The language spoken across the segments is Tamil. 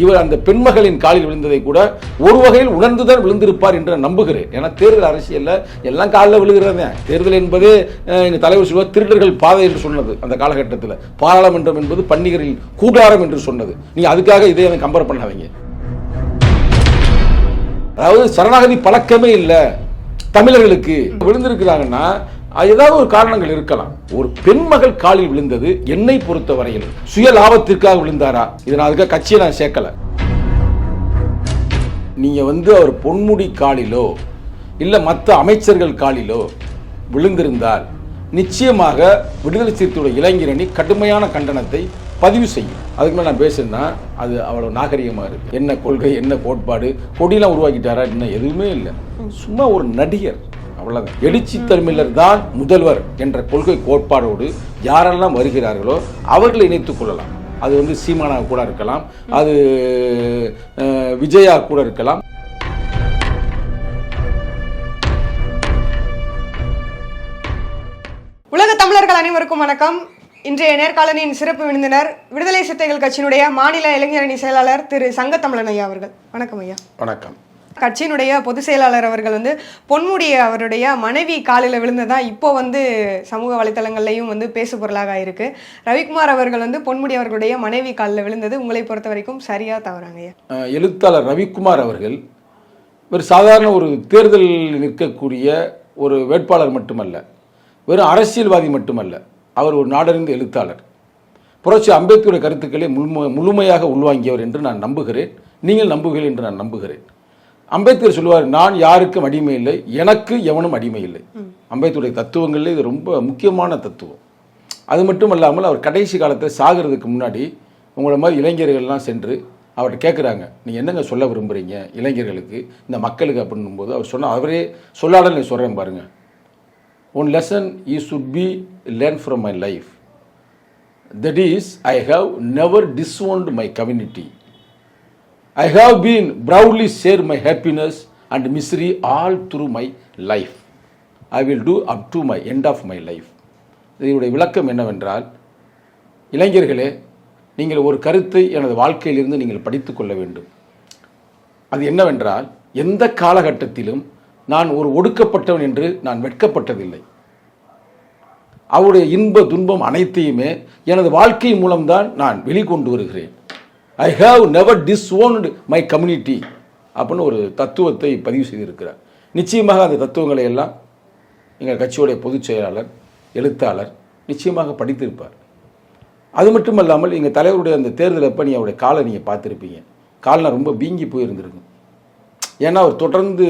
இவர் அந்த பெண்மகளின் காலில் விழுந்ததை கூட ஒரு வகையில் உணர்ந்துதான் விழுந்திருப்பார் என்று நான் நம்புகிறேன். ஏன்னா தேர்தல் அரசியல் எல்லாம் காலில் விழுகிறதே. தேர்தல் என்பது எங்கள் தலைவர் சொல்வார் திருடர்கள் பாதை என்று சொன்னது. அந்த காலகட்டத்தில் பாராளுமன்றம் என்பது பன்னிகரில் கூடாரம் என்று சொன்னது. நீங்க அதுக்காக இதை கம்பேர் பண்ணாதீங்க. அதாவது சரணாகதி பழக்கமே இல்லை தமிழர்களுக்கு. விழுந்திருக்கிறாங்கன்னா ஏதாவது ஒரு காரணங்கள் இருக்கலாம். ஒரு பெண்மகள் காலில் விழுந்தது என்னை பொறுத்த வரையில் சுய லாபத்திற்காக விழுந்தாரா? இதை நான் அதுக்காக கட்சியை நான் சேர்க்கல. நீங்க அவர் பொன்முடி காலிலோ இல்ல மற்ற அமைச்சர்கள் காலிலோ விழுந்திருந்தால் நிச்சயமாக விடுதலை சிறுத்தையுடைய இளைஞரணி கடுமையான கண்டனத்தை பதிவு செய்யும். அதுக்கு மேலே நான் பேசுனா அது அவ்வளோ நாகரிகமாக இருக்கு. என்ன கொள்கை, என்ன கோட்பாடு, கொடியெல்லாம் உருவாக்கிட்டாரா? இன்னும் எதுவுமே இல்லை. சும்மா ஒரு நடிகர், அவ்வளவுதான். எழுச்சி தமிழர் தான் முதல்வர் என்ற கொள்கை கோட்பாடோடு யாரெல்லாம் வருகிறார்களோ அவர்களை இணைத்துக் கொள்ளலாம். அது சீமானா கூட இருக்கலாம், அது விஜயா கூட இருக்கலாம். உலக தமிழர்கள் அனைவருக்கும் வணக்கம். இன்றைய நேர்காணலின் சிறப்பு விருந்தினர் விடுதலை சிறுத்தைகள் கட்சியினுடைய மாநில இளைஞரணி செயலாளர் திரு சங்கத்தமிழன் ஐயா அவர்கள். வணக்கம் ஐயா. வணக்கம். கட்சியினுடைய பொதுச் செயலாளர் அவர்கள் பொன்முடி அவருடைய மனைவி காலில் விழுந்ததா இப்போ சமூக வலைத்தளங்கள்லையும் பேசு பொருளாக இருக்கு. ரவிக்குமார் அவர்கள் பொன்முடி அவர்களுடைய மனைவி காலில் விழுந்தது உங்களை பொறுத்த வரைக்கும் சரியா தவறாங்க ஐயா? எழுத்தாளர் ரவிக்குமார் அவர்கள் ஒரு சாதாரண ஒரு தேர்தலில் நிற்கக்கூடிய ஒரு வேட்பாளர் மட்டுமல்ல, வெறும் அரசியல்வாதி மட்டுமல்ல, அவர் ஒரு நாடறிந்த எழுத்தாளர். புரட்சி அம்பேத்கருடைய கருத்துக்களை முழுமையாக உள்வாங்கியவர் என்று நான் நம்புகிறேன். நீங்கள் நம்புகிறீர்கள் என்று நான் நம்புகிறேன். அம்பேத்கர் சொல்லுவார், நான் யாருக்கும் அடிமை இல்லை, எனக்கு எவனும் அடிமை இல்லை. அம்பேத்கருடைய தத்துவங்களில் இது ரொம்ப முக்கியமான தத்துவம். அது மட்டும் இல்லாமல் அவர் கடைசி காலத்தில் சாகிறதுக்கு முன்னாடி உங்களை மாதிரி இளைஞர்கள்லாம் சென்று அவர்கிட்ட கேட்குறாங்க, நீங்கள் என்னங்க சொல்ல விரும்புகிறீங்க இளைஞர்களுக்கு, இந்த மக்களுக்கு அப்படின்னும் போது அவர் சொன்ன அவரே சொல்லாடல் நான் சொல்கிறேன் பாருங்கள். One lesson you should be learn from my life. That is, I have never disowned my community. I have been proudly share my happiness and misery all through my life. I will do up to my end of my life. இதனுடைய விளக்கம் என்னவென்றால், இளைஞர்களே, நீங்கள் ஒரு கருத்தை எனது வாழ்க்கையிலிருந்து நீங்கள் படித்துக் கொள்ள வேண்டும். அது என்னவென்றால், எந்த காலகட்டத்திலும் நான் ஒரு ஒடுக்கப்பட்டவன் என்று நான் வெட்கப்பட்டதில்லை. அவருடைய இன்ப துன்பம் அனைத்தையுமே எனது வாழ்க்கை மூலம்தான் நான் வெளிக்கொண்டு வருகிறேன். I have never disowned my community அப்படின்னு ஒரு தத்துவத்தை பதிவு செய்திருக்கிறார். நிச்சயமாக அந்த தத்துவங்களை எல்லாம் எங்கள் கட்சியுடைய பொதுச் செயலாளர், எழுத்தாளர் நிச்சயமாக படித்திருப்பார். அது மட்டும் இல்லாமல் எங்கள் தலைவருடைய அந்த தேர்தல் அப்போ அவருடைய காலை நீங்கள் பார்த்துருப்பீங்க. காலில் ரொம்ப வீங்கி போயிருந்திருக்கும். ஏன்னா அவர் தொடர்ந்து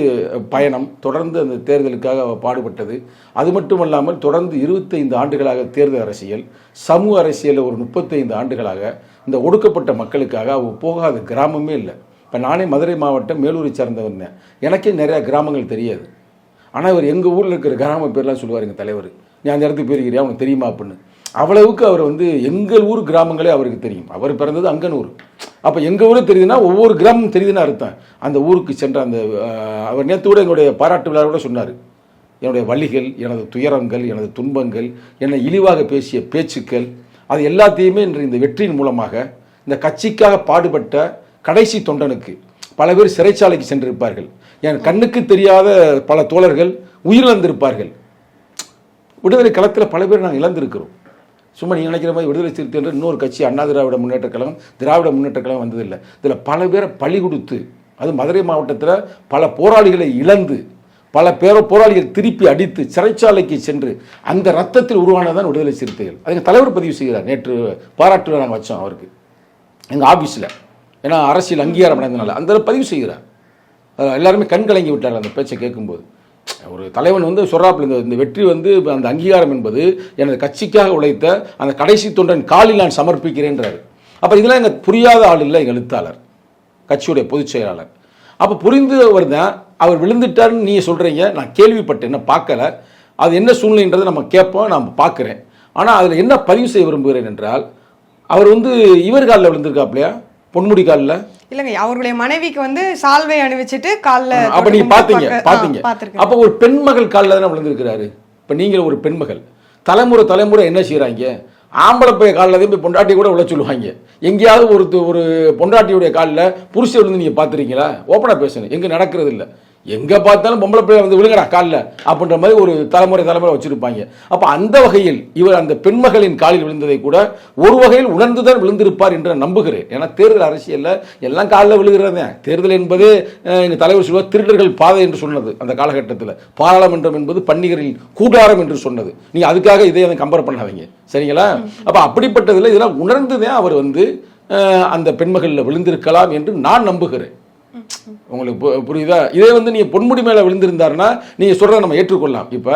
பயணம், தொடர்ந்து அந்த தேர்தலுக்காக பாடுபட்டது. அது மட்டும் இல்லாமல் தொடர்ந்து 25 ஆண்டுகளாக தேர்தல் அரசியல், சமூக அரசியலில் ஒரு 35 ஆண்டுகளாக இந்த ஒடுக்கப்பட்ட மக்களுக்காக அவர் போகாத கிராமமே இல்லை. இப்போ நானே மதுரை மாவட்டம் மேலூரை சார்ந்தவர்னேன், எனக்கே நிறையா கிராமங்கள் தெரியாது. ஆனால் இவர் எங்கள் ஊரில் இருக்கிற கிராம பேர்லாம் சொல்லுவார் எங்கள் தலைவர், நீ அந்த இடத்துக்கு போயிருக்கிறியா, அவனுக்கு தெரியுமா அப்படின்னு. அவ்வளவுக்கு அவர் எங்கள் ஊர் கிராமங்களே அவருக்கு தெரியும். அவர் பிறந்தது அங்கனூர். அப்போ எங்கள் ஊரே தெரியுதுன்னா ஒவ்வொரு கிராமம் தெரியுதுன்னு அர்த்தம். அந்த ஊருக்கு சென்ற அந்த அவர் நேற்று கூட எங்களுடைய பாராட்டு விழா கூட சொன்னார், என்னுடைய வலிகள், எனது துயரங்கள், எனது துன்பங்கள், என்னை இழிவாக பேசிய பேச்சுக்கள், அது எல்லாத்தையுமே இன்று இந்த வெற்றியின் மூலமாக இந்த கட்சிக்காக பாடுபட்ட கடைசி தொண்டனுக்கு பல பேர் சிறைச்சாலைக்கு சென்றிருப்பார்கள். என் கண்ணுக்கு தெரியாத பல தோழர்கள் உயிரிழந்திருப்பார்கள். விடுதலை களத்தில் பல பேர் நாங்கள் இழந்திருக்கிறோம். சும்மா நீங்கள் நினைக்கிற மாதிரி விடுதலை சிறுத்தை என்ற இன்னொரு கட்சி அண்ணா திராவிட முன்னேற்ற கழகம், திராவிட முன்னேற்ற கழகம் வந்ததில்லை. இதில் பல பேரை பழி கொடுத்து, அது மதுரை மாவட்டத்தில் பல போராளிகளை இழந்து, பல போராளிகள் திருப்பி அடித்து சிறைச்சாலைக்கு சென்று அந்த ரத்தத்தில் உருவானதான் விடுதலை சிறுத்தைகள். அது எங்கள் தலைவர் பதிவு செய்கிறார். நேற்று பாராட்டு நாங்கள் வச்சோம் அவருக்கு எங்கள் ஆஃபீஸில். ஏன்னா அரசியல் அங்கீகாரம் அடைந்தனால அந்த பதிவு செய்கிறார். எல்லாருமே கண் கலங்கி விட்டார் அந்த பேச்சை கேட்கும்போது. ஒரு தலைவன் சொல்றாப்புல, இந்த வெற்றி அந்த அங்கீகாரம் என்பது எனது கட்சிக்காக உழைத்த அந்த கடைசி தொண்டன் காலில் நான் சமர்ப்பிக்கிறேன்றாரு. அப்போ இதெல்லாம் எங்கள் புரியாத ஆள் இல்லை எங்கள் எழுத்தாளர், கட்சியுடைய பொதுச் செயலாளர். அப்போ புரிந்தவர் தான் அவர் விழுந்துட்டாருன்னு நீங்கள் சொல்கிறீங்க. நான் கேள்விப்பட்டேன், என்ன பார்க்கல. அது என்ன சூழ்நிலைன்றதை நம்ம கேட்போம், நான் பார்க்குறேன். ஆனால் அதில் என்ன பதிவு செய்ய விரும்புகிறேன் என்றால், அவர் இவர் காலில் விழுந்திருக்காப்லையா, பொன்முடி காலில் இல்லங்க, அவருடைய மனைவிக்கு சால்வை அணிவிச்சிட்டு காலில். அப்ப நீங்க பாத்தீங்க. அப்ப ஒரு பெண்மகள் காலில் தானே விழுந்திருக்கிறாரு. இப்ப நீங்க ஒரு பெண்மகள், தலைமுறை என்ன செய்யறாங்க, ஆம்பளை போய் காலில் போய் பொண்டாட்டி கூட விழ சொல்லுவாங்க. எங்கேயாவது ஒரு பொண்டாட்டியுடைய காலில் புருஷன் விழுந்து நீங்கள் பார்த்துருக்கீங்களா? ஓப்பனாக பேசணும். எங்கே நடக்கிறது இல்லை. எங்கே பார்த்தாலும் பொம்பளை பிள்ளை வந்து விழுங்கடா காலில் அப்படின்ற மாதிரி ஒரு தலைமுறை வச்சுருப்பாங்க. அப்போ அந்த வகையில் இவர் அந்த பெண்மகளின் காலில் விழுந்ததை கூட ஒரு வகையில் உணர்ந்துதான் விழுந்திருப்பார் என்று நம்புகிறேன். ஏன்னா தேர்தல் அரசியலில் எல்லாம் காலில் விழுகிறதே. தேர்தல் என்பது எங்கள் தலைவர் சொல்வார் திருடர்கள் பாதை என்று சொன்னது. அந்த காலகட்டத்தில் பாராளுமன்றம் என்பது பன்னிகரில் கூடாரம் என்று சொன்னது. நீங்கள் அதுக்காக இதை கம்பேர் பண்ணாதீங்க, சரிங்களா? அப்போ அப்படிப்பட்டதில் இதெல்லாம் உணர்ந்துதான் அவர் வந்து அந்த பெண்மகளில் விழுந்திருக்கலாம் என்று நான் நம்புகிறேன். உங்களுக்கு புரியுதா? இதே வந்து நீங்கள் பொன்முடி மேலே விழுந்திருந்தாருன்னா நீங்கள் சொல்கிறத நம்ம ஏற்றுக்கொள்ளலாம். இப்போ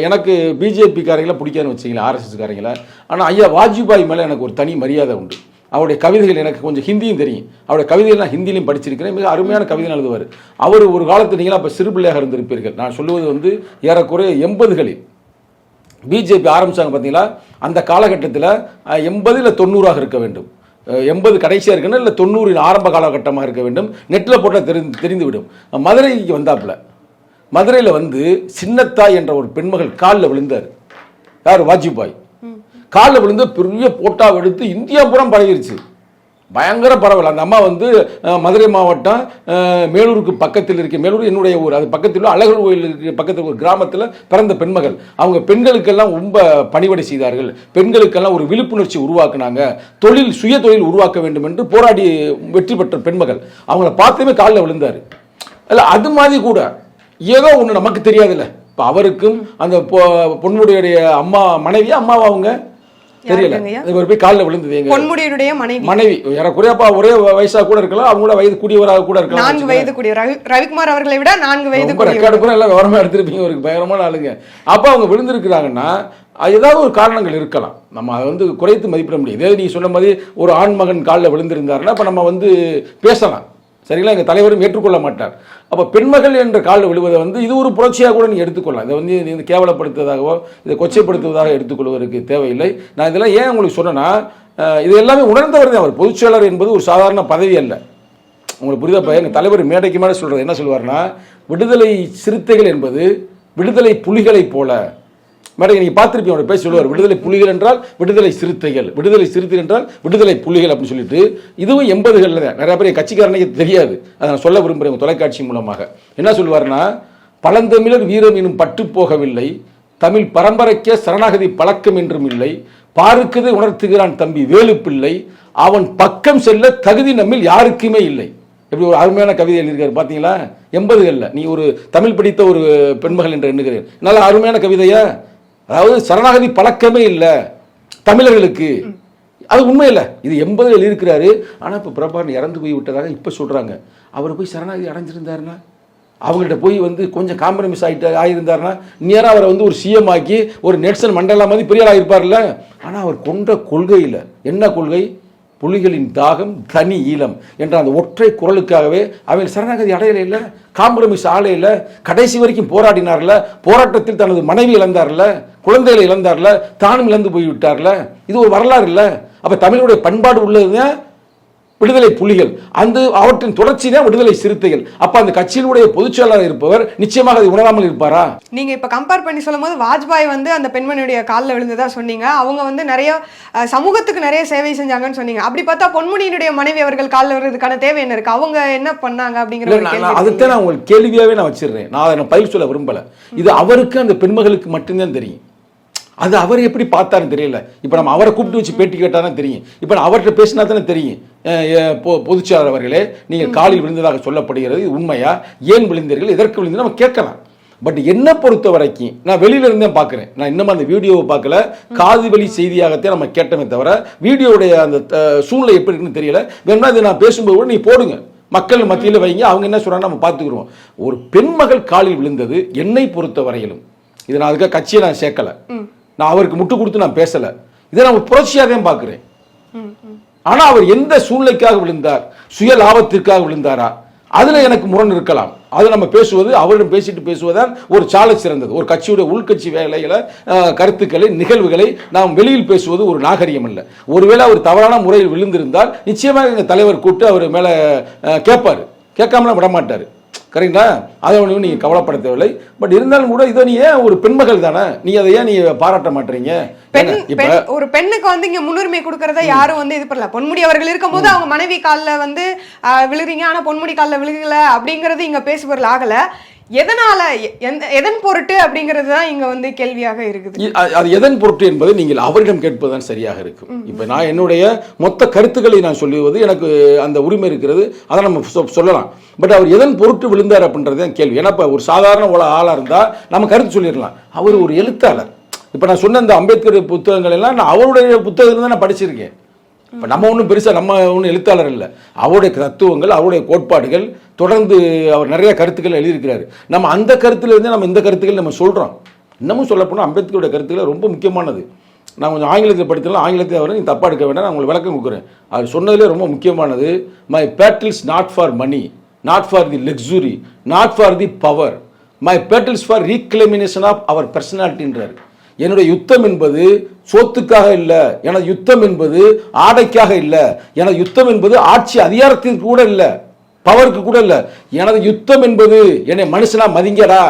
எனக்கு பிஜேபி காரங்களை பிடிக்காதுன்னு வச்சிங்களேன், ஆர்எஸ்எஸ் காரங்களை. ஆனால் ஐயா வாஜ்பாய் மேலே எனக்கு ஒரு தனி மரியாதை உண்டு. அவருடைய கவிதைகள் எனக்கு கொஞ்சம் ஹிந்தியும் தெரியும். அவருடைய கவிதைகள் நான் ஹிந்திலையும் படிச்சிருக்கிறேன். மிக அருமையான கவிதை எழுதுவார் அவர். ஒரு காலத்தில் நீங்களாம் அப்போ சிறுபிள்ளையாக இருந்திருப்பீர்கள். நான் சொல்லுவது வந்து ஏறக்குறைய 80களில் பிஜேபி ஆரம்பித்தாங்க பார்த்தீங்களா? அந்த காலகட்டத்தில் 80 இல்லை 90 இருக்க வேண்டும். 80 கடைசியாக இருக்கணும், இல்லை 90 ஆரம்ப காலகட்டமாக இருக்க வேண்டும். நெட்டில் போட்டால் தெரிந்துவிடும். மதுரைக்கு வந்தாப்புல, மதுரையில் வந்து சின்னத்தாய் என்ற ஒரு பெண்மகள் காலில் விழுந்தார். யார்? வாஜ்பாய். காலில் விழுந்து பெரிய போட்டாவை எடுத்து இந்தியா புறம் பரவிருச்சு. பயங்கர பரவல். அந்த அம்மா வந்து மதுரை மாவட்டம் மேலூருக்கு பக்கத்தில் இருக்க, மேலூர் என்னுடைய ஊர், அது பக்கத்தில் உள்ள அழகர் கோயிலுக்கு பக்கத்தில் ஒரு கிராமத்தில் பிறந்த பெண்மகள். அவங்க பெண்களுக்கெல்லாம் ரொம்ப பணிவடை செய்தார்கள். பெண்களுக்கெல்லாம் ஒரு விழிப்புணர்ச்சி உருவாக்குனாங்க. சுய தொழில் உருவாக்க வேண்டும் என்று போராடி வெற்றி பெற்ற பெண்மகள். அவங்கள பார்த்துமே காலில் விழுந்தார். இல்லை அது மாதிரி கூட ஏதோ ஒன்று நமக்கு தெரியாதுல்ல. இப்போ அவருக்கும் அந்த பொன்முடியுடைய அம்மா மனைவியா அம்மாவா அவங்க தெரியல, போய் காலில் விழுந்தது. பொன்முடியுடைய மனைவி ஏறக்குறையப்பா ஒரே வயசா கூட இருக்கலாம், அவங்களோட வயது கூடியவராக கூட இருக்கலாம். 4 வயது கூடிய ரவிக்குமார் அவர்களை விட 4 வயது ரெக்கார்டு கூட எல்லாம் விவரமா எடுத்திருப்பீங்க. ஒரு பயங்கரமான ஆளுங்க. அப்ப அவங்க விழுந்திருக்கிறாங்கன்னா ஏதாவது ஒரு காரணங்கள் இருக்கலாம். நம்ம அதை வந்து குறைத்து மதிப்பிட முடியும். இதே நீ சொன்ன மாதிரி ஒரு ஆண் மகன் காலில் விழுந்திருந்தாருன்னா அப்ப நம்ம வந்து பேசலாம், சரிங்களா? எங்கள் தலைவரும் ஏற்றுக்கொள்ள மாட்டார். அப்போ பெண்மகள் என்ற காலில் விழுவதை வந்து இது ஒரு புரட்சியாக கூட நீங்கள் எடுத்துக்கொள்ளலாம். இதை வந்து நீ கேவலப்படுத்துவதாகவோ இதை கொச்சைப்படுத்துவதாக எடுத்துக்கொள்வதற்கு தேவையில்லை. நான் இதெல்லாம் ஏன் உங்களுக்கு சொன்னேன்னா, இது எல்லாமே உணர்ந்தவர் தான் அவர். பொதுச்செயலர் என்பது ஒரு சாதாரண பதவி அல்ல. உங்களுக்கு புரியுதா? எங்கள் தலைவர் மேடைக்கு மேலே சொல்கிறது என்ன சொல்லுவார்னா, விடுதலை சிறுத்தைகள் என்பது விடுதலை புலிகளை போல. மேடம் நீங்கள் பார்த்துருப்பீங்க, அவரை பேசி சொல்லுவார், விடுதலை புலிகள் என்றால் விடுதலை சிறுத்தைகள், விடுதலை சிறுத்தைகள் என்றால் விடுதலை புலிகள் அப்படின்னு சொல்லிட்டு. இதுவும் 80களில் தான். நிறைய பேர் கட்சிக்காரனுக்கு தெரியாது, அதை நான் சொல்ல விரும்புகிறேன் தொலைக்காட்சி மூலமாக. என்ன சொல்லுவார்னா, பழந்தமிழர் வீரம் இன்னும் பட்டு போகவில்லை, தமிழ் பரம்பரைக்கே சரணாகதி பழக்கம் என்றும் இல்லை, பாருக்குது உணர்த்துகிறான் தம்பி வேலுப்பிள்ளை, அவன் பக்கம் செல்ல தகுதி நம்மில் யாருக்குமே இல்லை. எப்படி ஒரு அருமையான கவிதை எழுதியிருக்காரு பார்த்தீங்களா? 80களில். நீ ஒரு தமிழ் படித்த ஒரு பெண்மகள் என்று எண்ணுகிறேன். நல்ல அருமையான கவிதையா? அதாவது சரணாகதி பழக்கமே இல்லை தமிழர்களுக்கு. அது உண்மை இல்லை. இது 80களில் இருக்கிறாரு. ஆனால் இப்போ பிரபாகரன் இறந்து போய் விட்டதாக இப்போ சொல்கிறாங்க. அவர் போய் சரணாகதி அடைஞ்சிருந்தாருன்னா, அவங்கள்ட்ட போய் வந்து கொஞ்சம் காம்ப்ரமைஸ் ஆகியிருந்தாருன்னா நேராக அவரை வந்து ஒரு சிஎம் ஆக்கி ஒரு நெல்சன் மண்டேலா மாதிரி பெரிய ஆகியிருப்பார்ல. ஆனால் அவர் கொண்ட கொள்கையில் என்ன கொள்கை? புலிகளின் தாகம் தனி ஈழம் என்ற அந்த ஒற்றை குரலுக்காகவே அவங்க சரணாகதி அடையலை இல்லை, காம்ப்ரமைஸ் ஆளே இல்லை, கடைசி வரைக்கும் போராடினார்ல. போராட்டத்தில் தனது மனைவி இழந்தார்ல, குழந்தைகளை இழந்தார்ல, தானும் இழந்து போய்விட்டார்ல. இது ஒரு வரலாறு இல்லை. அப்போ தமிழுடைய பண்பாடு உள்ளதுதான் விடுதலை புலிகள், அந்த அவற்றின் தொடர்ச்சி தான் விடுதலை சிறுத்தைகள். அப்ப அந்த கட்சியினுடைய பொதுச்செயலாளர் இருப்பவர் நிச்சயமாக அதை உணராமல் இருப்பாரா? நீங்க இப்ப கம்பேர் பண்ணி சொல்லும் போது வாஜ்பாய் வந்து அந்த பெண்மணியுடைய காலில் விழுந்ததா சொன்னீங்க. அவங்க வந்து நிறைய சமூகத்துக்கு நிறைய சேவை செஞ்சாங்கன்னு சொன்னீங்க. அப்படி பார்த்தா பொன்முடியினுடைய மனைவி அவர்கள் காலில் விழுறதுக்கான தேவை என்ன இருக்கு? அவங்க என்ன பண்ணாங்க அப்படிங்கிற அதுதான் நான் உங்களுக்கு கேள்வியாவே நான் வச்சிடுறேன். நான் அதை பதில் சொல்ல விரும்பல. இது அவருக்கு அந்த பெண்மகளுக்கு மட்டும்தான் தெரியும். அது அவர் எப்படி பார்த்தாருன்னு தெரியல. இப்போ நம்ம அவரை கூப்பிட்டு வச்சு பேட்டி கேட்டாதான் தெரியும். இப்போ நான் அவர்கிட்ட பேசினா தானே தெரியும். பொதுச்செயலாளர் அவர்களே, நீங்கள் காலில் விழுந்ததாக சொல்லப்படுகிறது, இது உண்மையா? ஏன் விழுந்தீர்கள்? எதற்கு விழுந்து நம்ம கேட்கலாம். பட் என்ன பொறுத்த வரைக்கும் நான் வெளியில இருந்தே பார்க்குறேன். நான் இன்னும் அந்த வீடியோவை பார்க்கல, காது வழி செய்தியாகத்தான் நம்ம கேட்டோமே தவிர வீடியோடைய அந்த சூழ்நிலை எப்படி இருக்குன்னு தெரியல. வேணும்னா இதை நான் பேசும்போது கூட நீ போடுங்க, மக்கள் மத்தியில் வைங்க, அவங்க என்ன சொல்றாங்க நம்ம பார்த்துக்குருவோம். ஒரு பெண்மகள் காலில் விழுந்தது என்னை பொறுத்த வரையிலும், இதை நான் அதுக்காக கட்சியை நான் சேர்க்கல, நான் அவருக்கு முட்டு கொடுத்து நான் பேசல, இதை நான் புரட்சியாக தான் பார்க்கிறேன். ஆனா அவர் எந்த சூழ்நிலைக்காக விழுந்தார்? சுய லாபத்திற்காக விழுந்தாரா? அதுல எனக்கு முரண் இருக்கலாம். அது நம்ம பேசுவது, அவரிடம் பேசிட்டு பேசுவதால் ஒரு சாலை சிறந்தது. ஒரு கட்சியுடைய உள்கட்சி வேலைகளை, கருத்துக்களை, நிகழ்வுகளை நாம் வெளியில் பேசுவது ஒரு நாகரிகம் அல்ல. ஒருவேளை அவர் தவறான முறையில் விழுந்திருந்தால் நிச்சயமாக எங்கள் தலைவர் கூப்பிட்டு அவர் மேல கேட்பாரு, கேட்காமலாம் விட மாட்டாரு. கரெக்டா? அதை ஒன்றும் நீங்கள் கவலைப்பட தேவையில்லை. பட் இருந்தாலும் கூட இதை நீ ஏன் ஒரு பெண்மகள் தானே, நீ அதை ஏன் நீ பாராட்ட மாட்டீங்க? ஒரு பெண்ணுக்கு வந்து இங்க முன்னுரிமை கொடுக்கறத யாரும் வந்து இது பண்ணல. பொன்முடி அவர்கள் இருக்கும்போது அவங்க மனைவி காலில் வந்து விழுறீங்க, ஆனா பொன்முடி காலில் விழுகல அப்படிங்கிறது இங்க பேசுபொருள் ஆகல. எதனால, எதன் பொருட்டு அப்படிங்கிறது தான் இங்க வந்து கேள்வியாக இருக்குது. அது எதன் பொருட்டு என்பதை நீங்கள் அவரிடம் கேட்பதுதான் சரியாக இருக்கும். இப்ப நான் என்னுடைய மொத்த கருத்துக்களை நான் சொல்லுவது எனக்கு அந்த உரிமை இருக்கிறது, அதை நம்ம சொல்லலாம். பட் அவர் எதன் பொருட்டு விழுந்தார் அப்படின்றது தான் கேள்வி. ஏன்னா இப்போ ஒரு சாதாரண ஆளா இருந்தா நம்ம கருத்து சொல்லிடலாம். அவர் ஒரு எழுத்தாளர். இப்ப நான் சொன்ன இந்த அம்பேத்கர் புத்தகங்கள் எல்லாம் நான் அவருடைய புத்தகத்தில் தான் நான் படிச்சிருக்கேன். இப்போ நம்ம ஒன்றும் பெருசாக நம்ம ஒன்றும் எழுத்தாளர் இல்லை. அவருடைய தத்துவங்கள், அவருடைய கோட்பாடுகள், தொடர்ந்து அவர் நிறைய கருத்துக்கள் எழுதியிருக்கிறாரு. நம்ம அந்த கருத்துலேருந்து நம்ம இந்த கருத்துக்கள் நம்ம சொல்கிறோம். இன்னமும் சொல்லப்போனால் அம்பேத்கருடைய கருத்துக்கள் ரொம்ப முக்கியமானது. நான் கொஞ்சம் ஆங்கிலத்தில் படித்தாலும் ஆங்கிலத்தில் அவரை நீ தப்பாக எடுக்க வேண்டாம், நான் உங்களுக்கு விளக்கம் கொடுக்குறேன். அவர் சொன்னதிலே ரொம்ப முக்கியமானது, my battles not for money, not for the luxury, not for the power, my battles for reclamation of our பர்சனாலிட்டின்றார். என்னுடைய யுத்தம் என்பது சொத்துக்காக இல்லை, எனது யுத்தம் என்பது ஆடைக்காக இல்லை, எனது யுத்தம் என்பது ஆட்சி அதிகாரத்திற்கு கூட இல்லை, பவருக்கு கூட இல்லை. எனது யுத்தம் என்பது என்னை மனுஷனா மதிங்கடா,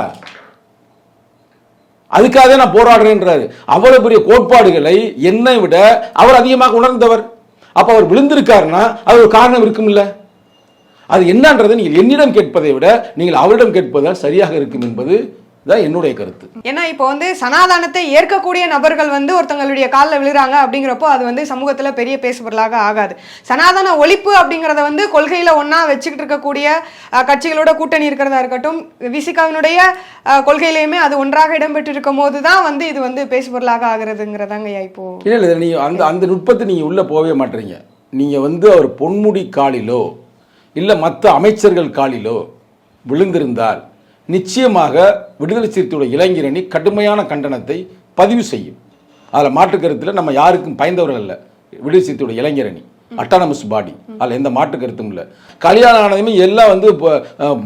அதுக்காக நான் போராடுறேன்றாரு. அவ்வளவு பெரிய கோட்பாடுகளை என்னை விட அவர் அதிகமாக உணர்ந்தவர். அப்ப அவர் விழுந்திருக்காருன்னா அது ஒரு காரணம் இருக்கும்ல. அது என்னன்றதை நீங்கள் என்னிடம் கேட்பதை விட நீங்கள் அவரிடம் கேட்பதுதான் சரியாக இருக்கும் என்பது தான் என்னுடைய கருத்து. ஏன்னா இப்போ வந்து சனாதானத்தை ஏற்கக்கூடிய நபர்கள் வந்து ஒருத்தங்களுடைய காலில் விழுறாங்க அப்படிங்கிறப்போ அது வந்து சமூகத்தில் பெரிய பேசுபொருளாக ஆகாது. சனாதன ஒழிப்பு அப்படிங்கிறத வந்து கொள்கையில் ஒன்றா வச்சுக்கிட்டு இருக்கக்கூடிய கட்சிகளோட கூட்டணி இருக்கிறதா இருக்கட்டும், விசிகாவினுடைய கொள்கையிலையுமே அது ஒன்றாக இடம்பெற்று இருக்கும் போது தான் வந்து இது வந்து பேசுபொருளாக ஆகிறதுங்கிறதாங்க. இப்போ இல்லை நீங்கள் அந்த நுட்பத்தை நீங்கள் உள்ளே போகவே மாட்டீங்க. நீங்கள் வந்து அவர் பொன்முடி காலிலோ இல்லை மற்ற அமைச்சர்கள் காலிலோ விழுந்திருந்தால் நிச்சயமாக விடுதலை சிறுத்தையுடைய இளைஞரணி கடுமையான கண்டனத்தை பதிவு செய்யும். அதில் மாற்று கருத்தில் நம்ம யாருக்கும் பயந்தவர்கள் இல்லை. விடுதலை சிறுத்தையுடைய இளைஞரணி அட்டானமஸ் பாடி, அதில் எந்த மாற்று கருத்தும் இல்லை. கல்யாணம் ஆனதுமே எல்லாம் வந்து இப்போ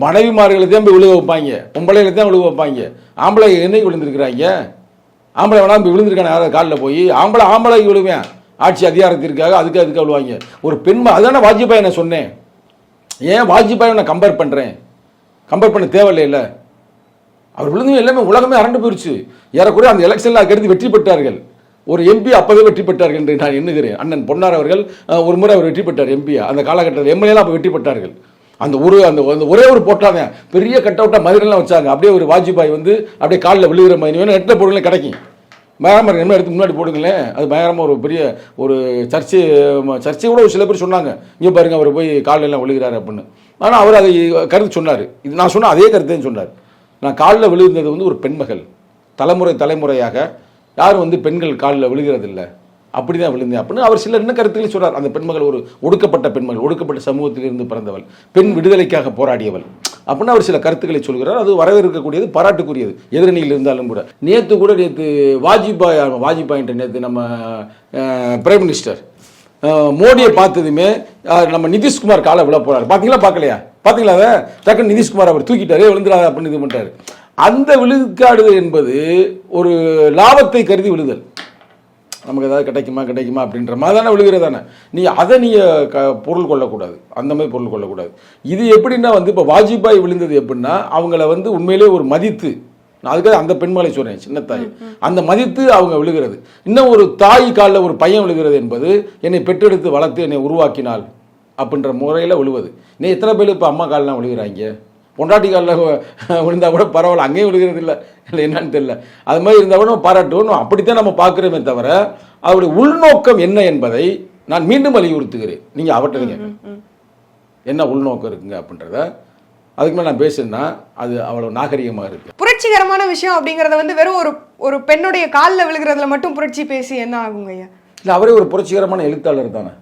மனைவிமார்களை தான் போய் விழுக வைப்பாங்க, பொம்பளைகளை தான் விழுக வைப்பாங்க. ஆம்பளை என்னைக்கு விழுந்திருக்கிறாங்க? ஆம்பளை வேணா போய் விழுந்திருக்கான யாராவது காலில் போய் ஆம்பளைக்கு விழுவேன், ஆட்சி அதிகாரத்திற்காக அதுக்கு விழுவாங்க. ஒரு பெண்மை, அதுதானே வாஜ்பாய் நான் சொன்னேன். ஏன் வாஜ்பாய் நான் கம்பேர் பண்ண தேவையில்லை. அவர் விழுந்து எல்லாமே உலகமே அரண்டு போயிடுச்சு. ஏறக்குறைய அந்த எலெக்ஷனில் அதுக்கடுத்து வெற்றி பெற்றார்கள். ஒரு எம்பி அப்போவே வெற்றி பெற்றார்கள் என்று நான் எண்ணுகிறேன். அண்ணன் பொன்னார் அவர்கள் ஒரு முறை அவர் வெற்றி பெற்றார் எம்பியா. அந்த காலகட்டத்தில் எம்எல்ஏலாம் அப்போ வெற்றி பெற்றார்கள். அந்த ஒரே ஒரு போட்டாங்க, பெரிய கட் அவுட்டாக மதுரைலாம் வச்சாங்க. அப்படியே ஒரு வாஜ்பாய் வந்து அப்படியே காலில் விழுகிற மாதிரி வேணும், நெட்டில் போடுங்களேன் கிடைக்கும். பயங்கரமாக என்ன எடுத்து முன்னாடி போடுங்களேன், அது பயங்கரமாக ஒரு பெரிய ஒரு சர்ச்சை கூட ஒரு சில பேர் சொன்னாங்க, இங்கே பாருங்க அவர் போய் காலில் எல்லாம் விழுகிறாரு அப்படின்னு. ஆனால் அவர் அதை கருத்து சொன்னார். இது நான் சொன்ன அதே கருத்தையும் சொன்னார். நான் காலில் விழுந்தது வந்து ஒரு பெண்மகள், தலைமுறையாக யாரும் வந்து பெண்கள் காலில் விழுகிறதில்லை, அப்படி தான் விழுந்தேன் அப்படின்னு அவர் சில என்ன கருத்துக்களை சொல்கிறார். அந்த பெண்மகள் ஒரு ஒடுக்கப்பட்ட பெண்மகள், ஒடுக்கப்பட்ட சமூகத்திலிருந்து பிறந்தவள், பெண் விடுதலைக்காக போராடியவள் அப்படின்னு அவர் சில கருத்துக்களை சொல்கிறார். அது வரவேற்கக்கூடியது, பாராட்டுக்குரியது, எதிரணியில் இருந்தாலும் கூட. நேற்று வாஜ்பாய் நேற்று நம்ம பிரைம் மினிஸ்டர் மோடியை பார்த்ததுமே நம்ம நிதிஷ்குமார் காலை விழ போறாரு. பார்த்தீங்களா? அதை டக்குன்னு நிதிஷ்குமார் அவர் தூக்கிட்டாரு, விழுந்துடாது அப்படின்னு இது பண்ணிட்டாரு. அந்த விழுக்காடுதல் என்பது ஒரு லாபத்தை கருதி விழுதல். நமக்கு ஏதாவது கிடைக்குமா அப்படின்ற மாதிரி தானே விழுகிறதானே. அதை பொருள் கொள்ளக்கூடாது, அந்த மாதிரி பொருள் கொள்ளக்கூடாது. இது எப்படின்னா வந்து இப்போ வாஜ்பாய் விழுந்தது எப்படின்னா அவங்கள வந்து உண்மையிலே ஒரு மதித்து, நான் அதுக்காக அந்த பெண்மலை சொல்றேன், சின்ன தாய், அந்த மதித்து அவங்க விழுகிறது. இன்னும் ஒரு தாய் காலில் ஒரு பையன் விழுகிறது என்பது என்னை பெற்றெடுத்து வளர்த்து என்னை உருவாக்கினாள் அப்படின்ற முறையில் விழுவது. நீ எத்தனை பேர் இப்போ அம்மா காலெலாம் விழுகிறாங்க, பொண்டாட்டி காலில் விழுந்தா கூட பரவாயில்ல, அங்கேயும் விழுகிறது இல்லை என்னன்னு தெரியல. அது மாதிரி இருந்தால் கூட பாராட்டுவோம், அப்படித்தான் நம்ம பார்க்குறோமே தவிர அவருடைய உள்நோக்கம் என்ன என்பதை நான் மீண்டும் வலியுறுத்துகிறேன். நீங்கள் அவர்கிட்ட என்ன உள்நோக்கம் இருக்குங்க அப்படின்றத அதுக்கு மேலே நான் பேசுனா அது அவ்வளவு நாகரிகமாக இருக்கு. புரட்சிகரமான விஷயம் அப்படிங்கிறத வந்து வெறும் ஒரு பெண்ணுடைய காலில் விழுகிறதுல மட்டும் புரட்சி பேசி என்ன ஆகுங்க ஐயா? இல்லை, அவரே ஒரு புரட்சிகரமான எழுத்தாளர் தானே.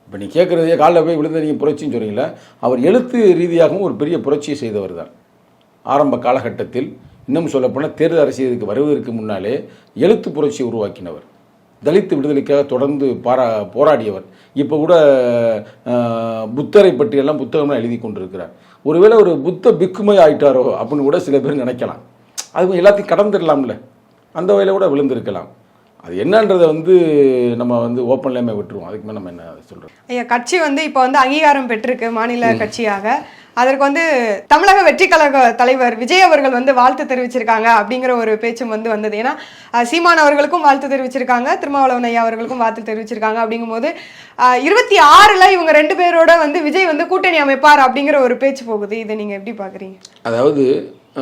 இப்போ நீ கேட்குறதே காலில் போய் விழுந்த நீங்கள் புரட்சின்னு சொல்கிறீங்களா, அவர் எழுத்து ரீதியாகவும் ஒரு பெரிய புரட்சியை செய்தவர் தான். ஆரம்ப காலகட்டத்தில் இன்னும் சொல்லப்போனால் தேர்தல் அரசியலுக்கு வருவதற்கு முன்னாலே எழுத்து புரட்சியை உருவாக்கினவர், தலித் விடுதலைக்காக தொடர்ந்து போராடியவர். இப்போ கூட புத்தரை பற்றியெல்லாம் புத்தகம்லாம் எழுதி கொண்டிருக்கிறார். ஒருவேளை ஒரு புத்த பிக்குமை ஆயிட்டாரோ அப்படின்னு கூட சில பேர் நினைக்கலாம். அது எல்லாத்தையும் கடந்துடலாம்ல, அந்த வகையில் கூட விழுந்திருக்கலாம். அது என்னன்றதை வந்து நம்ம வந்து ஓப்பன்லேயுமே விட்டுருவோம். அதுக்கு மேலே நம்ம என்ன சொல்கிறோம்? ஐயா, கட்சி வந்து இப்போ வந்து அங்கீகாரம் பெற்றிருக்கு மாநில கட்சியாக. அதற்கு வந்து தமிழக வெற்றி கழக தலைவர் விஜய் அவர்கள் வந்து வாழ்த்து தெரிவிச்சிருக்காங்க அப்படிங்கிற ஒரு பேச்சும் வந்து வந்தது. ஏன்னா சீமான் அவர்களுக்கும் வாழ்த்து தெரிவிச்சிருக்காங்க, திருமாவளவன் ஐயா அவர்களுக்கும் வாழ்த்து தெரிவிச்சிருக்காங்க. அப்படிங்கும்போது 26ல் இவங்க 2 பேரோட வந்து விஜய் வந்து கூட்டணி அமைப்பார் அப்படிங்கிற ஒரு பேச்சு போகுது. இதை நீங்க எப்படி பாக்குறீங்க? அதாவது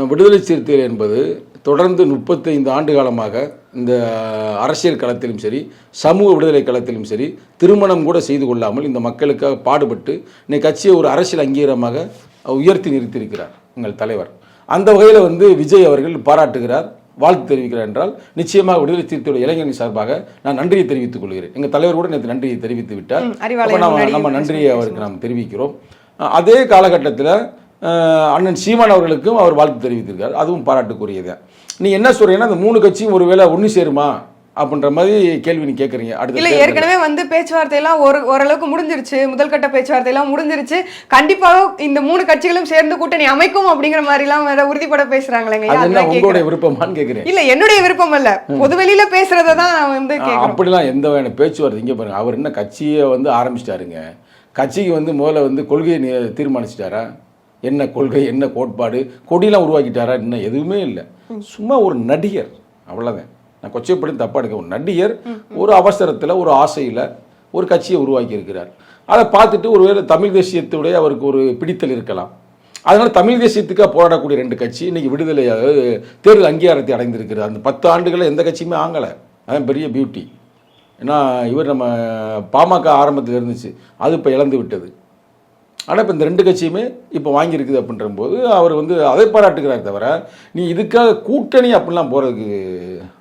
விடுதலை சிறுத்தைகள் என்பது தொடர்ந்து 35 ஆண்டு காலமாக இந்த அரசியல் களத்திலும் சரி, சமூக விடுதலை களத்திலும் சரி, திருமணம் கூட செய்து கொள்ளாமல் இந்த மக்களுக்காக பாடுபட்டு இன்னைக்கு கட்சியை ஒரு அரசியல் அங்கீகாரமாக உயர்த்தி நிறுத்தியிருக்கிறார் எங்கள் தலைவர். அந்த வகையில் வந்து விஜய் அவர்கள் பாராட்டுகிறார், வாழ்த்து தெரிவிக்கிறார் என்றால் நிச்சயமாக விடுதலை சிறுத்தையுடைய இளைஞரின் சார்பாக நான் நன்றியை தெரிவித்துக் கொள்கிறேன். எங்கள் தலைவர் கூட நேற்று நன்றியை தெரிவித்து விட்டார். நம்ம நன்றியை அவருக்கு நாம் தெரிவிக்கிறோம். அதே காலகட்டத்தில் அண்ணன் சீமான் அவர்களுக்கும் அவர் வாழ்த்து தெரிவித்திருக்கார், அதுவும் பாராட்டுக்குரியது. நீ என்ன சொல்றீங்கன்னா அந்த 3 கட்சியும் ஒருவேளை ஒன்று சேருமா அப்படின்ற மாதிரி கேள்வி நீ கேட்குறீங்க. இல்ல ஏற்கனவே வந்து பேச்சுவார்த்தை எல்லாம் ஓரளவுக்கு முடிஞ்சிருச்சு, முதல் கட்ட பேச்சுவார்த்தை எல்லாம் முடிஞ்சிருச்சு, கண்டிப்பாக இந்த 3 கட்சிகளும் சேர்ந்து கூட்டணி அமைக்கும் அப்படிங்கிற மாதிரி எல்லாம் உறுதிப்பட பேசுறாங்களேங்க. உங்களுடைய விருப்பமான்னு கேட்கிறேன். இல்ல என்னுடைய விருப்பம் அல்ல, பொதுவெளியில பேசுறதான் வந்து அப்படிலாம் எந்த வேணும் பேச்சுவார்த்தை. இங்க பாருங்க, அவர் என்ன கட்சியை வந்து ஆரம்பிச்சிட்டாருங்க, கட்சிக்கு வந்து முதல்ல வந்து கொள்கையை தீர்மானிச்சிட்டாரா, என்ன கொள்கை என்ன கோட்பாடு கொடியெல்லாம் உருவாக்கிட்டாரா, இன்னும் எதுவுமே இல்லை. சும்மா ஒரு நடிகர், அவ்வளோதான். நான் கொச்சைப்படி தப்பா எடுக்க, ஒரு நடிகர் ஒரு அவசரத்தில் ஒரு ஆசையில் ஒரு கட்சியை உருவாக்கி இருக்கிறார். அதை பார்த்துட்டு ஒருவேளை தமிழ் தேசியத்துடைய அவருக்கு ஒரு பிடித்தல் இருக்கலாம். அதனால தமிழ் தேசியத்துக்காக போராடக்கூடிய 2 கட்சி இன்னைக்கு விடுதலையாக தேர்தல் அங்கீகாரத்தை அடைந்திருக்கிறது. அந்த 10 ஆண்டுகளில் எந்த கட்சியுமே ஆங்கலை, அதான் பெரிய பியூட்டி. ஏன்னா இவர் நம்ம பாமக ஆரம்பத்தில் இருந்துச்சு, அது இப்போ இழந்து விட்டது. ஆனால் இப்போ இந்த 2 கட்சியுமே இப்போ வாங்கியிருக்குது அப்படின்ற போது அவர் வந்து அதை பாராட்டுகிறார். தவிர நீ இதுக்காக கூட்டணி அப்படிலாம் போகிறதுக்கு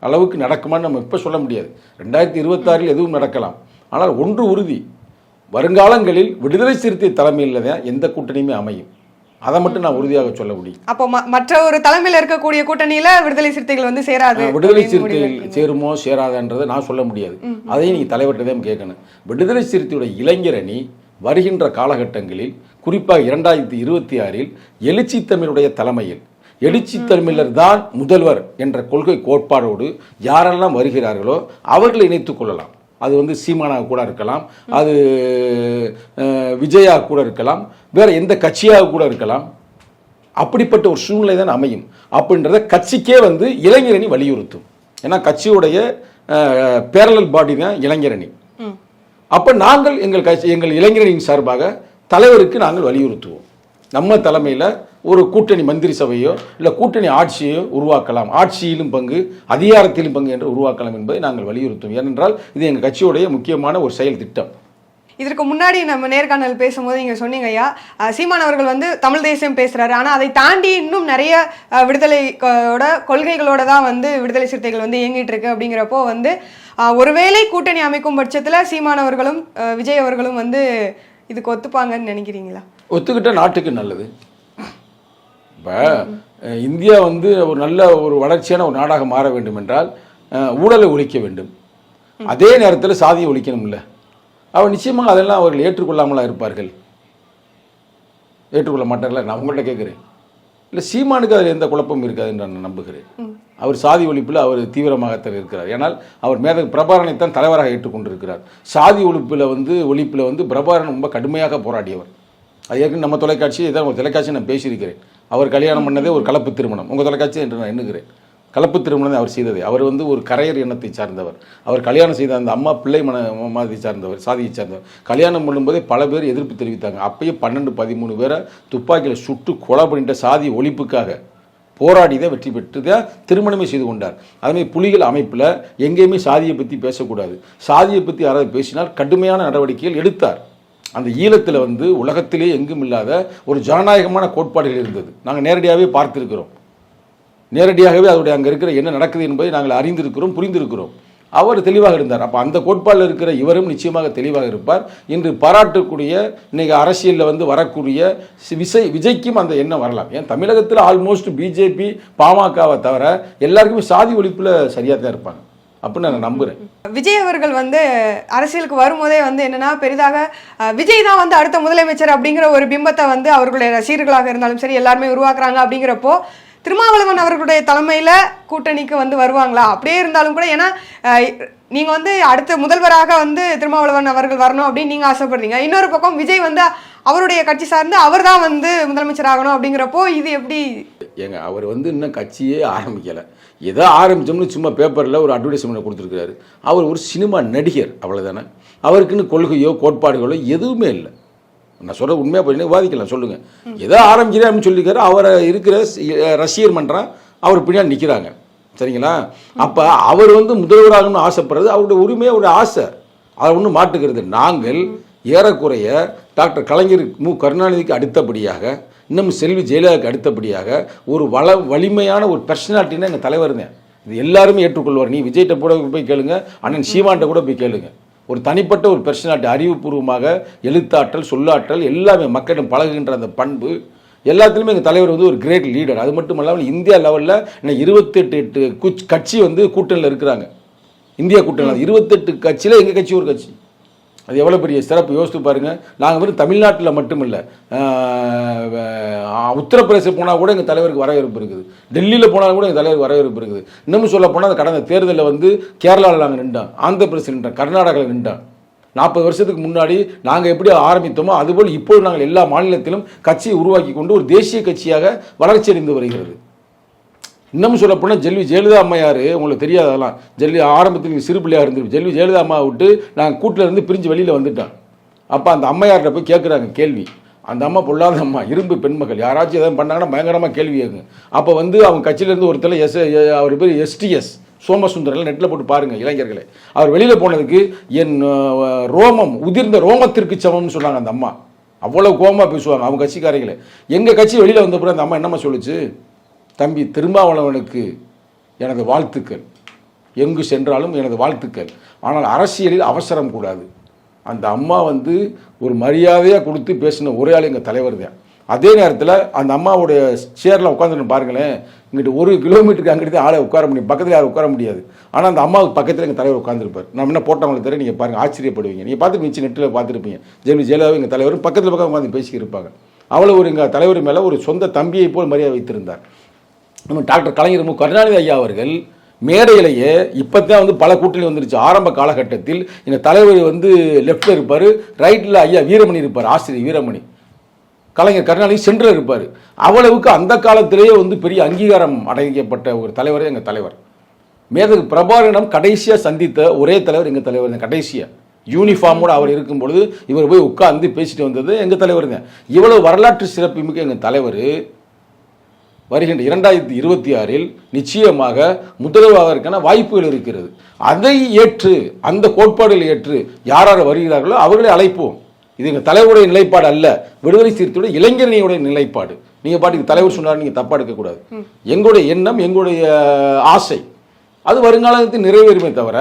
அளவுக்கு நடக்குமான்னு நம்ம இப்போ சொல்ல முடியாது. 2026 எதுவும் நடக்கலாம். ஆனால் ஒன்று உறுதி, வருங்காலங்களில் விடுதலை சிறுத்தை தலைமையில் தான் எந்த கூட்டணியுமே அமையும். அதை மட்டும் நான் உறுதியாக சொல்ல முடியும். அப்போ மற்ற ஒரு தலைமையில் இருக்கக்கூடிய கூட்டணியில் விடுதலை சிறுத்தைகள் வந்து சேராது. விடுதலை சிறுத்தைகள் சேருமோ சேராதுன்றதை நான் சொல்ல முடியாது. அதையும் நீங்கள் தலைவர்கிட்ட தான் கேட்கணும். விடுதலை சிறுத்தையுடைய இளைஞர் அணி வருகின்ற காலகட்டங்களில் குறிப்பாக 2026 எழுச்சி தமிழுடைய தலைமையில் எழுச்சி தமிழர் தான் முதல்வர் என்ற கொள்கை கோட்பாடோடு யாரெல்லாம் வருகிறார்களோ அவர்களை இணைத்துக் கொள்ளலாம். அது வந்து சீமானாக கூட இருக்கலாம், அது விஜயா கூட இருக்கலாம், வேற எந்த கட்சியாக கூட இருக்கலாம். அப்படிப்பட்ட ஒரு சூழ்நிலை தான் அமையும். அப்படின்றத கட்சிக்கே வந்து இளைஞரணி வலியுறுத்தும். ஏன்னா கட்சியுடைய பேரலல் பாடி தான் இளைஞரணி. அப்போ நாங்கள் எங்கள் இளைஞரின் சார்பாக தலைவருக்கு நாங்கள் வலியுறுத்துவோம். நம்ம தலைமையில் ஒரு கூட்டணி மந்திரி சபையோ இல்லை கூட்டணி ஆட்சியோ உருவாக்கலாம், ஆட்சியிலும் பங்கு அதிகாரத்திலும் பங்கு என்று உருவாக்கலாம் என்பதை நாங்கள் வலியுறுத்துவோம். ஏனென்றால் இது எங்கள் கட்சியுடைய முக்கியமான ஒரு செயல் திட்டம். இதற்கு முன்னாடி நம்ம நேர்காணல் பேசும்போது நீங்கள் சொன்னீங்க ஐயா, சீமான் அவர்கள் வந்து தமிழ் தேசியம் பேசுகிறாரு, ஆனால் அதை தாண்டி இன்னும் நிறைய விடுதலையோட கொள்கைகளோட தான் வந்து விடுதலை சிறுத்தைகள் வந்து இயங்கிட்டு இருக்கு. அப்படிங்கிறப்போ வந்து ஒருவேளை கூட்டணி அமைக்கும் பட்சத்தில் சீமான் அவர்களும் விஜய் அவர்களும் வந்து இதுக்கு ஒத்துப்பாங்கன்னு நினைக்கிறீங்களா? ஒத்துக்கிட்ட நாட்டுக்கு நல்லது. இப்போ இந்தியா வந்து ஒரு நல்ல ஒரு வளர்ச்சியான ஒரு நாடாக மாற வேண்டும் என்றால் ஊழலை ஒழிக்க வேண்டும், அதே நேரத்தில் சாதியை ஒழிக்கணும். இல்லை அவர் நிச்சயமாக அதெல்லாம் அவர்கள் ஏற்றுக்கொள்ளாமலாம் இருப்பார்கள், ஏற்றுக்கொள்ள மாட்டார்களா? நான் உங்கள்கிட்ட கேட்குறேன். இல்லை சீமானுக்கு அதில் எந்த குழப்பமும் இருக்காதுன்னு நான் நம்புகிறேன். அவர் சாதி ஒழிப்பில் அவர் தீவிரமாகத்தான் இருக்கிறார். ஏன்னால் அவர் மேதகு பிரபாரனைத்தான் தலைவராக ஏற்றுக்கொண்டிருக்கிறார். சாதி ஒழிப்பில் வந்து பிரபாரன் ரொம்ப கடுமையாக போராடியவர். அது ஏற்கனவே நம்ம தொலைக்காட்சி இதான் ஒரு தொலைக்காட்சி நான் பேசியிருக்கிறேன். அவர் கல்யாணம் பண்ணதே ஒரு கலப்பு திருமணம், உங்கள் தொலைக்காட்சி என்று நான் எண்ணுகிறேன். கலப்பு திருமணம் அவர் செய்தது. அவர் வந்து ஒரு கரையர் எண்ணத்தை சார்ந்தவர். அவர் கல்யாணம் செய்த அந்த அம்மா பிள்ளை மாதிரி சார்ந்தவர், சாதியை சார்ந்தவர். கல்யாணம் பண்ணும்போதே பல பேர் எதிர்ப்பு தெரிவித்தாங்க. அப்பயே 12-13 பேரை துப்பாக்கியில் சுட்டு கொலை பண்ணிட்ட சாதி ஒழிப்புக்காக போராடிதான் வெற்றி பெற்று தான் திருமணமே செய்து கொண்டார். அதுமாதிரி புலிகள் அமைப்பில் எங்கேயுமே சாதியை பற்றி பேசக்கூடாது, சாதியை பற்றி யாராவது பேசினால் கடுமையான நடவடிக்கைகள் எடுத்தார். அந்த ஈழத்தில் வந்து உலகத்திலே எங்கும் இல்லாத ஒரு ஜனநாயகமான கோட்பாடுகள் இருந்தது. நாங்கள் நேரடியாகவே பார்த்திருக்கிறோம், நேரடியாகவே அதோடைய அங்கே இருக்கிற என்ன நடக்குது என்பதை நாங்கள் அறிந்திருக்கிறோம், புரிந்திருக்கிறோம். அவர் தெளிவாக இருந்தார். அப்போ அந்த கோட்பாடில் இருக்கிற இவரும் நிச்சயமாக தெளிவாக இருப்பார். இன்று பாராட்டக்கூடிய இன்னைக்கு அரசியலில் வந்து வரக்கூடிய விஜய்க்கும் அந்த எண்ணம் வரலாம். ஏன் தமிழகத்தில் ஆல்மோஸ்ட் பிஜேபி பாமகவை தவிர எல்லாருக்குமே சாதி ஒழிப்பில் சரியாக தான் இருப்பாங்க அப்படின்னு நான் நம்புகிறேன். விஜய் அவர்கள் வந்து அரசியலுக்கு வரும்போதே வந்து என்னன்னா பெரிதாக விஜய் தான் வந்து அடுத்த முதலமைச்சர் அப்படிங்கிற ஒரு பிம்பத்தை வந்து அவர்களுடைய ரசிகர்களாக இருந்தாலும் சரி எல்லாருமே உருவாக்குறாங்க. அப்படிங்கிறப்போ திருமாவளவன் அவர்களுடைய தலைமையில் கூட்டணிக்கு வந்து வருவாங்களா? அப்படியே இருந்தாலும் கூட, ஏன்னா நீங்கள் வந்து அடுத்த முதல்வராக வந்து திருமாவளவன் அவர்கள் வரணும் அப்படின்னு நீங்கள் ஆசைப்படுறீங்க. இன்னொரு பக்கம் விஜய் வந்து அவருடைய கட்சி சார்ந்து அவர் தான் வந்து முதலமைச்சர் ஆகணும் அப்படிங்கிறப்போ இது எப்படி? ஏங்க அவர் வந்து இன்னும் கட்சியே ஆரம்பிக்கலை, ஏதோ ஆரம்பிச்சோம்னு சும்மா பேப்பரில் ஒரு அட்வர்டைஸ்மெண்ட் கொடுத்துருக்காரு. அவர் ஒரு சினிமா நடிகர், அவ்வளோதானே. அவருக்குன்னு கொள்கையோ கோட்பாடுகளோ எதுவுமே இல்லை. நான் சொல்கிற உண்மையாக போய் விவாதிக்கலாம், சொல்லுங்கள். ஏதோ ஆரம்பிக்கிறேன் அப்படின்னு சொல்லியிருக்காரு. அவரை இருக்கிற ரசிகர் மன்றம் அவர் பின்னாடி நிற்கிறாங்க, சரிங்களா. அப்போ அவர் வந்து முதல்வராகணும்னு ஆசைப்படுறது அவருடைய உரிமை, அவருடைய ஆசை, அதை ஒன்றும் மாட்டுக்கிறது. நாங்கள் ஏறக்குறைய டாக்டர் கலைஞர் கருணாநிதிக்கு அடுத்தபடியாக, இன்னும் செல்வி ஜெயலலிதாவுக்கு அடுத்தபடியாக ஒரு வலிமையான ஒரு பர்சனாலிட்டின்னா எங்கள் தலைவர் தான். இது எல்லாருமே ஏற்றுக்கொள்வார். நீ விஜய்கிட்ட கூட போய் கேளுங்க, அண்ணன் சீமான்கிட்ட கூட போய் கேளுங்க. ஒரு தனிப்பட்ட ஒரு பர்சனாலிட்டி, அறிவுபூர்வமாக எழுத்தாற்றல், சொல்லாற்றல், எல்லாமே மக்களிடம் பழகுகின்ற அந்த பண்பு எல்லாத்துலேயுமே எங்கள் தலைவர் வந்து ஒரு கிரேட் லீடர். அது மட்டும் இல்லாமல் இந்தியா லெவலில் இன்னும் 28 கட்சி வந்து கூட்டணியில் இருக்கிறாங்க. இந்தியா கூட்டணியில் 28 கட்சியில் எங்கள் கட்சி ஒரு கட்சி. அது எவ்வளோ பெரிய சிறப்பு யோசித்து பாருங்கள். நாங்கள் வந்து தமிழ்நாட்டில் மட்டும் இல்லை, உத்தரப்பிரதேசம் போனால் கூட எங்கள் தலைவருக்கு வரவேற்பு இருக்குது. டெல்லியில் போனால் கூட எங்கள் தலைவருக்கு வரவேற்பு இருக்குது. இன்னமும் சொல்ல போனால் அந்த கடந்த தேர்தலில் வந்து கேரளாவில் நாங்கள் நின்றோம், ஆந்திர பிரதேசம் நின்றோம், கர்நாடகாவில் நின்றோம். 40 வருஷத்துக்கு முன்னாடி நாங்கள் எப்படி ஆரம்பித்தோமோ அதுபோல் இப்போது நாங்கள் எல்லா மாநிலத்திலும் கட்சியை உருவாக்கி கொண்டு ஒரு தேசிய கட்சியாக வளர்ச்சி அடைந்து வருகிறது. இன்னமும் சொல்லப்போனால் ஜெயலலிதா அம்மையார், உங்களுக்கு தெரியாததெல்லாம், ஆரம்பத்தில் சிறு பிள்ளையாக இருந்துருக்கு. ஜெயலலிதா அம்மா விட்டு நாங்கள் கூட்டில் இருந்து பிரிஞ்சு வெளியில் வந்துட்டோம். அப்போ அந்த அம்மையார்கிட்ட போய் கேட்குறாங்க கேள்வி. அந்த அம்மா பொல்லாத அம்மா, இரும்பு பெண்மகள், யாராச்சும் எதாவது பண்ணாங்கன்னா பயங்கரமாக கேள்வி கேட்குங்க. அப்போ வந்து அவங்க கட்சியிலேருந்து ஒருத்தர் அவர் பேர் STS சோமசுந்தரில் நெட்டில் போட்டு பாருங்கள் இளைஞர்களே. அவர் வெளியில் போனதுக்கு என் ரோமம் உதிர்ந்த ரோமத்திற்கு சமம்னு சொன்னாங்க அந்த அம்மா. அவ்வளோ கோபமாக பேசுவாங்க அவங்க கட்சிக்காரங்களே. எங்கள் கட்சி வெளியில் வந்த பிறகு அந்த அம்மா என்னம்மா சொல்லுச்சு, தம்பி திருமாவளவனுக்கு எனது வாழ்த்துக்கள், எங்கு சென்றாலும் எனது வாழ்த்துக்கள், ஆனால் அரசியலில் அவசரம் கூடாது. அந்த அம்மா வந்து ஒரு மரியாதையாக கொடுத்து பேசின ஒரே ஆள் எங்கள் தலைவர் தான். அதே நேரத்தில் அந்த அம்மாவுடைய சேரில் உட்காந்துன்னு பாருங்களேன், இங்கிட்ட 1 கிலோமீட்டருக்கு அங்கிட்டு ஆளை உட்கார முடியும், பக்கத்தில் யாரும் உட்கார முடியாது. ஆனால் அந்த அம்மாவுக்கு பக்கத்தில் எங்கள் தலைவர் உட்காந்துருப்பார். நம்ம என்ன போட்டவங்களை தவிர நீங்கள் பாருங்கள், ஆச்சரியப்படுவீங்க. நீங்கள் பார்த்துட்டு நெட்டில் பார்த்துருப்பீங்க, ஜெயலலிதா எங்கள் தலைவர் பக்கத்தில் பக்கம் உட்காந்து பேசிக்கிருப்பாங்க. அவ்வளோ ஒரு எங்கள் தலைவர் மேலே ஒரு சொந்த தம்பியை போல் மரியாதை வைத்திருந்தார். நம்ம டாக்டர் கலைஞர் கருணாநிதி ஐயா அவர்கள் மேடையிலேயே இப்போ தான் வந்து பல கூட்டணி வந்துருச்சு. ஆரம்ப காலகட்டத்தில் எங்கள் தலைவர் வந்து லெஃப்டில் இருப்பார், ரைட்டில் ஐயா வீரமணி இருப்பார், ஆசிரியர் வீரமணி. கலைஞர் கருணாநிதி சென்றில் இருப்பார். அவ்வளவுக்கு அந்த காலத்திலேயே வந்து பெரிய அங்கீகாரம் அடைக்கப்பட்ட ஒரு தலைவரே எங்கள் தலைவர். மேதகு பிரபாகரனிடம் கடைசியாக சந்தித்த ஒரே தலைவர் எங்கள் தலைவர் தான். கடைசியாக யூனிஃபார்மோடு அவர் இருக்கும் பொழுது இவர் போய் உட்கார்ந்து பேசிட்டு வந்தது எங்கள் தலைவர் தான். இவ்வளவு வரலாற்று சிறப்புமிக்க எங்கள் தலைவர் வருகின்ற 2026 நிச்சயமாக முதல்வதற்கான வாய்ப்புகள் இருக்கிறது. அதை ஏற்று, அந்த கோட்பாடுகளை ஏற்று யார் யார் வருகிறார்களோ அவர்களை அழைப்போம். இது எங்கள் தலைவருடைய நிலைப்பாடு அல்ல, விடுதலை சிறுத்தையுடைய இளைஞரணியுடைய நிலைப்பாடு. நீங்கள் பாட்டுக்கு தலைவர் சொன்னார் நீங்கள் தப்பா எடுக்கக்கூடாது. எங்களுடைய எண்ணம், எங்களுடைய ஆசை, அது வருங்காலத்தில் நிறைவேறுமே தவிர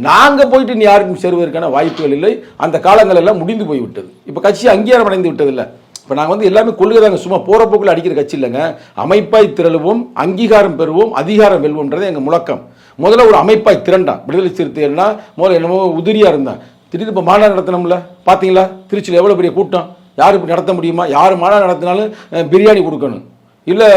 நாங்கள் போயிட்டு நீ யாருக்கும் சேருவதற்கான வாய்ப்புகள் இல்லை. அந்த காலங்கள் எல்லாம் முடிந்து போய்விட்டது. இப்போ கட்சி அங்கீகாரம் அடைந்து விட்டதில்லை. இப்போ நாங்கள் வந்து எல்லாமே கொள்ளுகிறாங்க, சும்மா போகிற போக்கில் அடிக்கிற கட்சி இல்லைங்க. அமைப்பாய் திரளுவோம், அங்கீகாரம் பெறுவோம், அதிகாரம் வெல்வோம்ன்றது எங்கள் முழக்கம். முதல்ல ஒரு அமைப்பாய் திரண்டான் விடுதலை சிறுத்தைகள்னா, முதல்ல என்னமோ உதிரியாக இருந்தான். திடீர்னு இப்போ மாநாடு நடத்தினோம்ல, பார்த்தீங்களா திருச்சியில் எவ்வளோ பெரிய கூட்டம். யார் இப்படி நடத்த முடியுமா? யார் மாநாடு நடத்தினாலும் பிரியாணி கொடுக்கணும், இல்லை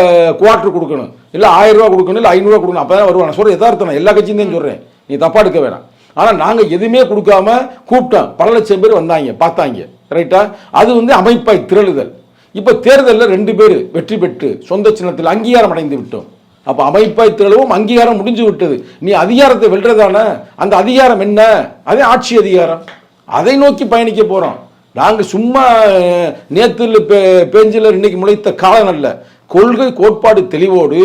குவார்டர் கொடுக்கணும், இல்லை 1000 ரூபா கொடுக்கணும், இல்லை 500 ரூபா கொடுக்கணும், அப்போ தான் வருவாங்க. நான் சொல்கிறேன் யதார்த்தம், எல்லா கட்சியும் தான் சொல்கிறேன், நீ தப்பா எடுக்க வேணாம். ஆனால் நாங்கள் எதுவுமே கொடுக்காம கூப்பிட்டோம், பல லட்சம் பேர் வந்தாங்க பார்த்தாங்க, ரைட்டா? அது வந்து அமைப்பாய் திரளுதல். இப்போ தேர்தலில் 2 பேர் வெற்றி பெற்று சொந்த சின்னத்தில் அங்கீகாரம் அடைந்து விட்டோம். அப்போ அமைப்பாய் திரளவும் அங்கீகாரம் முடிஞ்சு விட்டது. நீ அதிகாரத்தை வெல்றதான, அந்த அதிகாரம் என்ன? அதே ஆட்சி அதிகாரம். அதை நோக்கி பயணிக்க போகிறோம். நாங்கள் சும்மா நேத்துல பேஞ்சில் இன்னைக்கு முளைத்த காலம் அல்ல. கொள்கை கோட்பாடு தெளிவோடு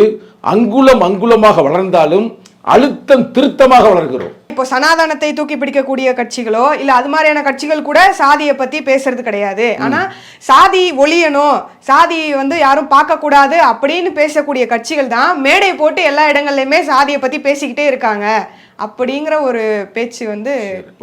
அங்குலம் அங்குலமாக வளர்ந்தாலும் அழுத்தம் திருத்தமாக வளர்கிறோம். இப்போ சனாதனத்தை தூக்கி பிடிக்கக்கூடிய கட்சிகளோ இல்ல அது மாதிரியான கட்சிகள் கூட சாதியை பத்தி பேசுறது கிடையாது. ஆனா சாதி ஒழியணும், சாதி வந்து யாரும் பார்க்க கூடாது அப்படின்னு பேசக்கூடிய கட்சிகள் தான் மேடை போட்டு எல்லா இடங்கள்லயுமே சாதியை பத்தி பேசிக்கிட்டே இருக்காங்க அப்படிங்கிற ஒரு பேச்சு வந்து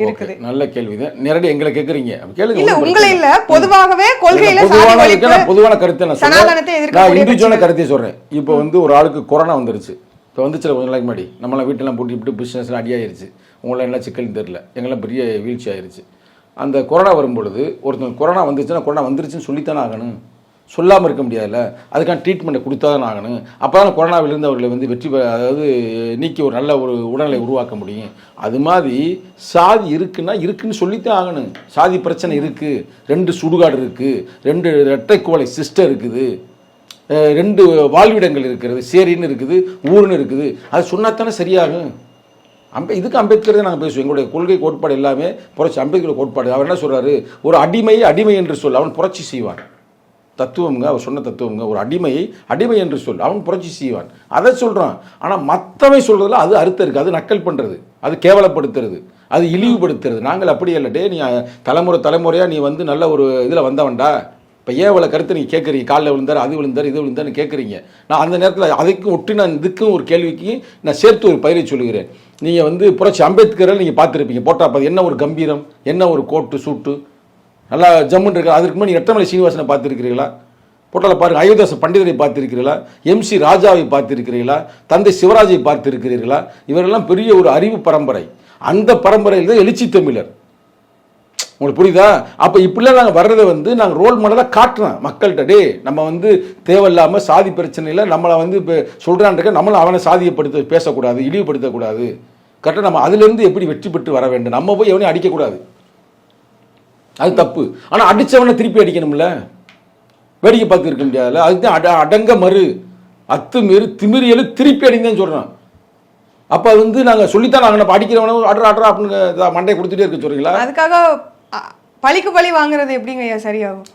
இருக்குது. நல்ல கேள்விதான். நேரடி எங்களை கேக்குறீங்க, கேளுங்க. இல்ல உங்களை இல்ல, பொதுவாகவே கொள்கையில பொதுவான கருத்தை நான் சனாதனத்தை எதிர்க்கக்கூடிய இண்டிவிஜுவலான கருத்தை சொல்றேன். இப்போ வந்து ஒரு ஆளுக்கு கொரோனா வந்துருச்சு. இப்போ வந்துச்சு கொஞ்சம் நாளைக்கு முன்னாடி, நம்மளாம் வீட்டெல்லாம் பூட்டிவிட்டு பிஸ்னஸ்லாம் அடியாயிருச்சு. உங்களாம் என்ன சிக்கல்னு தெரில, எங்கெல்லாம் பெரிய வீழ்ச்சி ஆயிடுச்சு. அந்த கொரோனா வரும்பொழுது ஒருத்தன் கொரோனா வந்துருச்சுன்னா கொரோனா வந்துருச்சுன்னு சொல்லித்தானே ஆகணும். சொல்லாமல் இருக்க முடியாதுல்ல, அதுக்கான ட்ரீட்மெண்ட்டை கொடுத்தா தான் ஆகணும். அப்போ தான் கொரோனாவிலிருந்து அவர்களை வந்து அதாவது நீக்கி ஒரு நல்ல ஒரு உடல்நிலை உருவாக்க முடியும். அது மாதிரி சாதி இருக்குன்னு சொல்லித்தான் ஆகணும். சாதி பிரச்சனை இருக்குது, 2 சுடுகாடு இருக்குது, 2 இரட்டைக்குவளை சிஸ்டர் இருக்குது, 2 வாழ்விடங்கள் இருக்கிறது, சேரின்னு இருக்குது, ஊருன்னு இருக்குது. அது சொன்னாத்தானே சரியாகும். இதுக்கு அம்பேத்கர் நாங்கள் பேசுவோம். எங்களுடைய கொள்கை கோட்பாடு எல்லாமே புரட்சி அம்பேத்கர் கோட்பாடு. அவர் என்ன சொல்கிறாரு, ஒரு அடிமையை அடிமை என்று சொல், அவன் புரட்சி செய்வான். தத்துவம்ங்க, அவர் சொன்ன தத்துவம்ங்க. ஒரு அடிமையை அடிமை என்று சொல், அவன் புரட்சி செய்வான். அதை சொல்கிறான். ஆனால் மற்றவை சொல்கிறதுல அது அர்த்தம் இருக்குது. அது நக்கல் பண்ணுறது, அது கேவலப்படுத்துறது, அது இழிவுபடுத்துறது. நாங்கள் அப்படி இல்லட்டே, நீ தலைமுறையாக நீ வந்து நல்ல ஒரு இதில் வந்தவன்டா, இப்போ ஏன் இவ்வளோ கருத்தை நீங்கள் கேட்குறீங்க, காலில் விழுந்தார், அது விழுந்தார், இது விழுந்தார்னு கேட்குறீங்க. நான் அந்த நேரத்தில் அதுக்கும் ஒட்டி நான் இதுக்கும் ஒரு கேள்விக்கு நான் சேர்த்து ஒரு பயிரை சொல்லுகிறேன். நீங்கள் வந்து புரட்சி அம்பேத்கரை நீங்கள் பார்த்துருப்பீங்க, போட்டா பார்த்து என்ன ஒரு கம்பீரம், என்ன ஒரு கோட்டு சூட்டு, நல்லா ஜம்முன்னு இருக்கு. அதற்கு முன்னாடி இரட்டமலை சீனிவாசனை பார்த்துருக்கிறீங்களா? போட்டால பாருங்கள். அயோத்தியாச பண்டிதரை பார்த்திருக்கிறீர்களா? MC ராஜாவை பார்த்திருக்கிறீர்களா? தந்தை சிவராஜை பார்த்திருக்கிறீர்களா? இவரெல்லாம் பெரிய ஒரு அறிவு பரம்பரை. அந்த பரம்பரையில் தான் எழுச்சி தமிழர். உங்களுக்கு புரியுதா? அப்போ இப்படிலாம் நாங்கள் வர்றதை வந்து நாங்கள் ரோல் மாடலாக காட்டுறோம் மக்கள்கிட்ட. டே நம்ம வந்து தேவையில்லாமல் சாதி பிரச்சனையில் நம்மளை வந்து இப்போ சொல்கிறான்ருக்க, நம்மளும் அவனை சாதியப்படுத்த பேசக்கூடாது, இழிவுபடுத்தக்கூடாது. கரெக்டாக நம்ம அதுலேருந்து எப்படி வெற்றி பெற்று வர வேண்டும். நம்ம போய் எவனையும் அடிக்கக்கூடாது, அது தப்பு. ஆனால் அடித்தவனை திருப்பி அடிக்கணும்ல, வேடிக்கை பார்த்து இருக்க முடியாதுல்ல. அதுதான் அடங்க மறு அத்துமீறு திமிரியலு திருப்பி அடிங்கன்னு சொல்கிறோம். அப்போ வந்து நாங்கள் சொல்லித்தான் நாங்கள் அடிக்கிறவன அட்ரா அப்படின்னு மண்டையை கொடுத்துட்டே இருக்க சொல்கிறீங்களா? அதுக்காக பழிக்கு பழி வாங்குறது எப்படிங்க ஐயா சரியாகும்?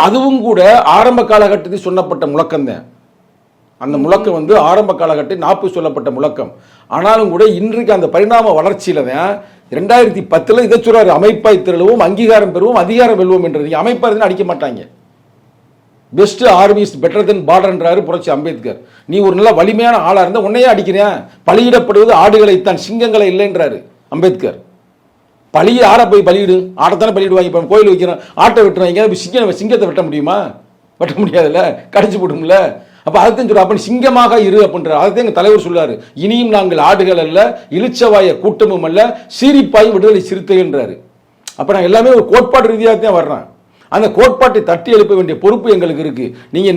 அதுவும் கூட ஆரம்ப காலகட்டத்தில் சொல்லப்பட்ட முழக்கம் தான். அந்த முழக்கம் வந்து ஆரம்ப காலகட்டத்தில் 40 சொல்லப்பட்ட முழக்கம். ஆனாலும் கூட இன்றைக்கு அந்த பரிணாம வளர்ச்சியில தான் 2010 இதை சொல்றாரு, அமைப்பாய் திரளுவோம், அங்கீகாரம் பெறுவோம், அதிகாரம் வெல்வோம் என்றது. அமைப்பா இருந்தா அடிக்க மாட்டாங்க. பெஸ்ட் ஆர்மி இஸ் பெட்டர் தென் பார்டர்ன்றாரு புரட்சி அம்பேத்கர். நீ ஒரு நல்ல வலிமையான ஆளா இருந்தா உன்னையே அடிக்கிறேன். பலியிடப்படுவது ஆடுகளைத்தான், சிங்கங்களை இல்லைன்றாரு அம்பேத்கர். பழி யாரை போய் பலியிடு? ஆட்டைத்தானே பலியிடுவாங்க. இப்போ கோயில் வைக்கிறோம், ஆட்டை வெட்டுறாங்க, சிங்கத்தை வெட்ட முடியுமா? வெட்ட முடியாதுல்ல, கடிச்சு போடும்ல. அப்போ அதுதான் சொல்ற, அப்போ சிங்கமாக இரு அப்படின்ற. அதுதான் எங்கள் தலைவர் சொல்றாரு, இனியும் நாங்கள் ஆடுகள் அல்ல, இளிச்சவாய கூட்டமும் அல்ல, சீரிப்பாயும் விடுதலை சிறுத்தைன்றாரு. அப்போ நான் எல்லாமே ஒரு கோட்பாடு ரீதியாக தான் வர்றேன். அந்த கோட்பாட்டை தட்டி எழுப்ப வேண்டிய பொறுப்பு எங்களுக்கு இருக்கு.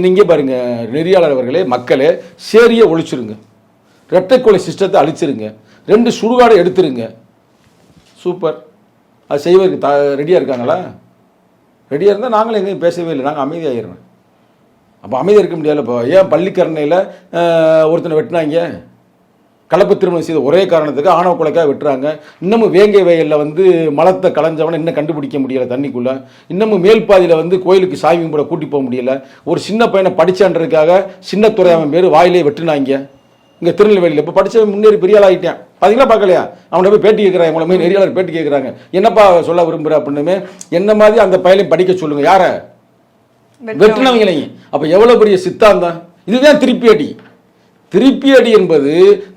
நீங்க பாருங்க நெறியாளர் அவர்களே, மக்களே, சேரியை ஒழிச்சிருங்க, இரட்டைக்கொலை சிஸ்டத்தை அழிச்சிருங்க, 2 சுடுகாடை எடுத்துருங்க. சூப்பர். அது செய்வதற்கு ரெடியாக இருக்காங்களா? ரெடியாக இருந்தால் நாங்களும் எங்கேயும் பேசவே இல்லை, நாங்கள் அமைதியாகிடுறோம். அப்போ அமைதியாக இருக்க முடியாது. இப்போ ஏன் பள்ளிக்கரணையில் ஒருத்தனை வெட்டினாங்க? கலப்பு திருமணம் செய்த ஒரே காரணத்துக்கு ஆணவ கொலைக்காக வெட்டுறாங்க. இன்னமும் வேங்கை வயலில் வந்து மலத்தை களைஞ்சவனை இன்னும் கண்டுபிடிக்க முடியலை தண்ணிக்குள்ளே. இன்னமும் மேல்பாதியில் வந்து கோயிலுக்கு சாமி கூட கூட்டி போக முடியல. ஒரு சின்ன பையனை படிச்சான்றதுக்காக சின்னத்துறை அவன் பேர் வாயிலே வெட்டுனாங்க இங்கே திருநெல்வேலியில். இப்போ படித்தவன் முன்னேறி பெரிய ஆள் ஆகிட்டான். பார்த்தீங்களா? பார்க்கலையா? அவனை போய் பேட்டி கேட்குறாங்க, உங்களை போய் நெறியாளர் பேட்டி கேட்குறாங்க, என்னப்பா சொல்ல விரும்புகிற அப்படின்னுமே. என்ன மாதிரி அந்த பையனையும் படிக்க சொல்லுங்க. யாரை? வெட்டினவங்களையும். அப்போ எவ்வளோ பெரிய சித்தாந்தம் இதுதான். திருப்பி அடி. திருப்பி அடி என்பது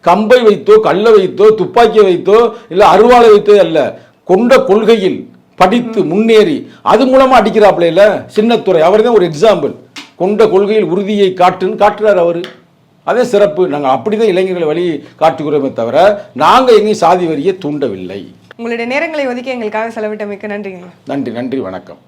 கம்பை வைத்தோ, கல்லை வைத்தோ, துப்பாக்கியை வைத்தோ, இல்லை அருவாளை வைத்தோ அல்ல. கொண்ட கொள்கையில் படித்து முன்னேறி அது மூலமா அடிக்கிறாப்ல இல்ல சின்னத்துறை. அவர் தான் ஒரு எக்ஸாம்பிள். கொண்ட கொள்கையில் உறுதியை காட்டுறார் அவரு. அதே சிறப்பு. நாங்கள் அப்படிதான் இளைஞர்களை வழி காட்டுகிறோமே தவிர நாங்கள் எங்கேயும் சாதி வரியை தூண்டவில்லை. உங்களுடைய நேரங்களை ஒதுக்கி எங்களுக்காக செலவிட்டமைக்கு நன்றிங்க. நன்றி, வணக்கம்.